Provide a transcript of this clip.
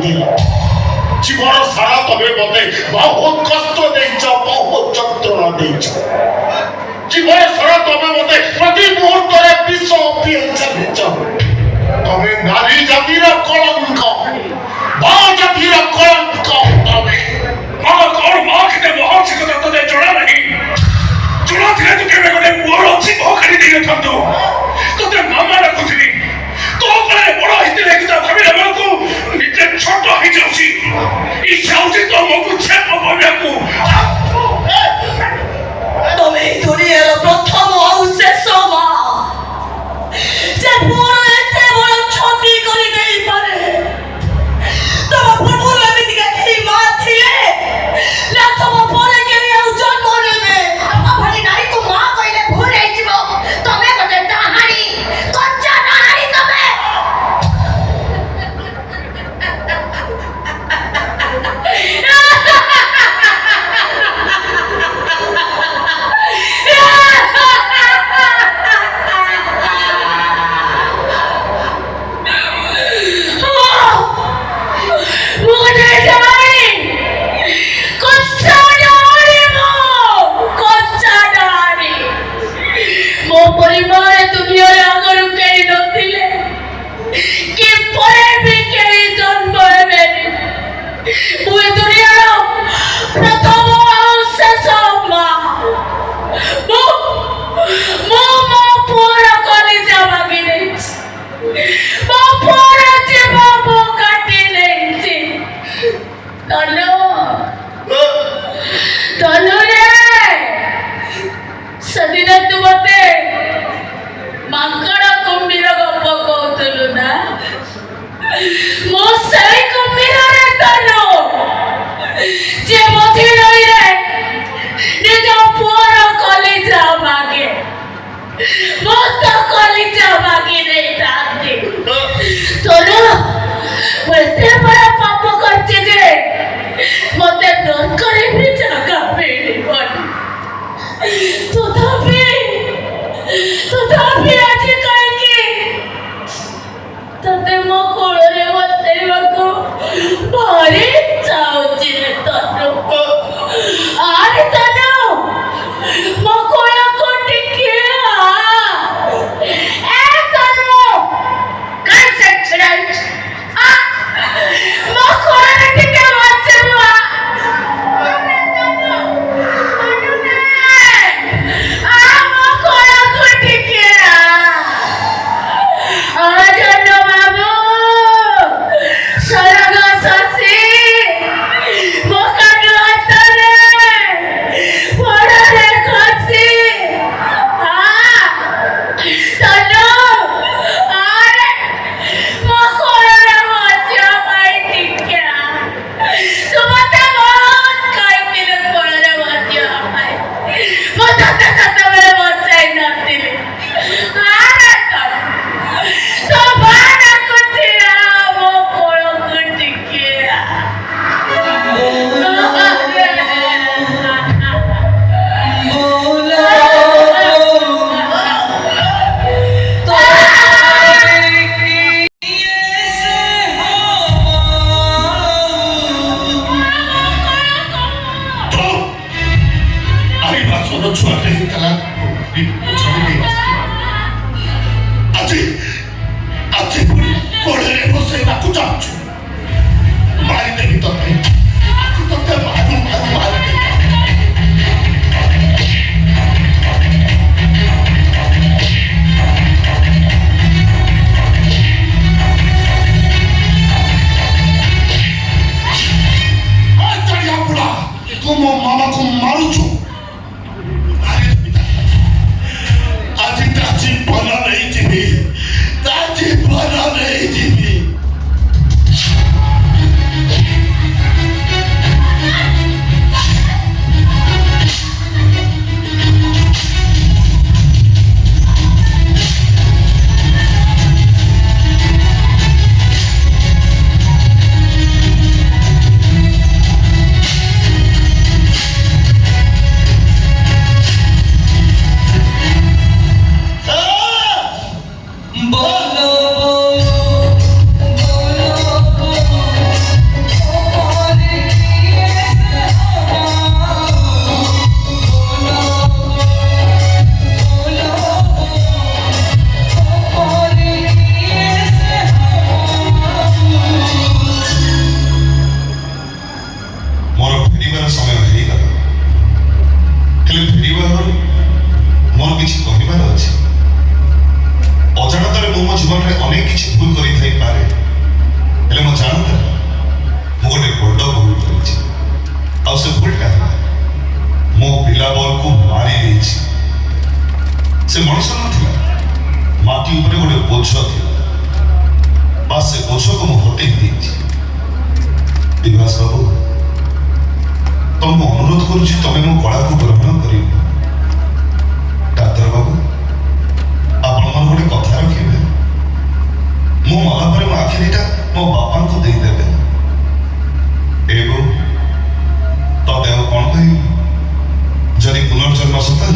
ଦିନ ଜୀବନ ସାରା ତମେ ମତେ ବହୁତ କଷ୍ଟ ଦେଇଛ, ବହୁତ ଯନ୍ତ୍ରଣା ଦେଇଛ। ଜୀବନ ସାରା ତମେ ମତେ ପ୍ରତି ମୁହୂର୍ତ୍ତରେ ବିଷ ପିଆଇ ଚାଲିଛ। ତମେ ନାରୀ ଜାତିର କଳଙ୍କ, ମା ଜାତିର କଳଙ୍କ। ତମେ ମା କଣ ମା କେତେ ମହାନ ସେ କଥା ତତେ ଜଣା ନାହିଁ। ଜଣା ଥିଲେ ତୁ କେବେ ଗୋଟେ ପୁଅର ଅଛି ମୋ ଖାଲି ଦେଇନଥାନ୍ତୁ। ତତେ ମାମା ଡାକୁଥିଲି, ତୋ ଉପରେ ବଡ ହେଇଥିଲେ କିନ୍ତୁ ଭାବିଲା ବେଳକୁ ନିଜେ ଛୋଟ ହେଇଯାଉଛି। ଇଚ୍ଛା ହଉଛି ତୋ ମୁହଁକୁ ଛେପ କରିବାକୁ। ତମେ এই দুনিয়ার প্রথম ଆଉ ଶେଷ ମା যে ପୁଅର ଏତେ ବଡ଼ କ୍ଷତି କରି ଦେଇପାରେ। ତମ ପୂର୍ବରୁ ଏମିତିକା କେହି ମା ଥିଲେ ନା ତମ ପରେ କେହି ଆଉ ଜନ୍ମ ନେବେ? ତମ ଭଳି ନାରୀକୁ ମା କହିଲେ ଭୁଲ ହେଇଯିବ। ତମେ ଗୋଟେ ଡାହାଣୀ, କଞ୍ଚା ଡାହାଣୀ ତମେ। से बोझको मु हटेई देछि विकास बाबू तुमको अनुरोध करुछि तमे मो कला को ग्रहण करियो डाक्टर बाबू आपण मन गोटे कथा रखिबे मो मला परे मो आखि दिटा मो बापा को देई देबे एगो तो देव कोन कहि जदि पुनर्जन्म सता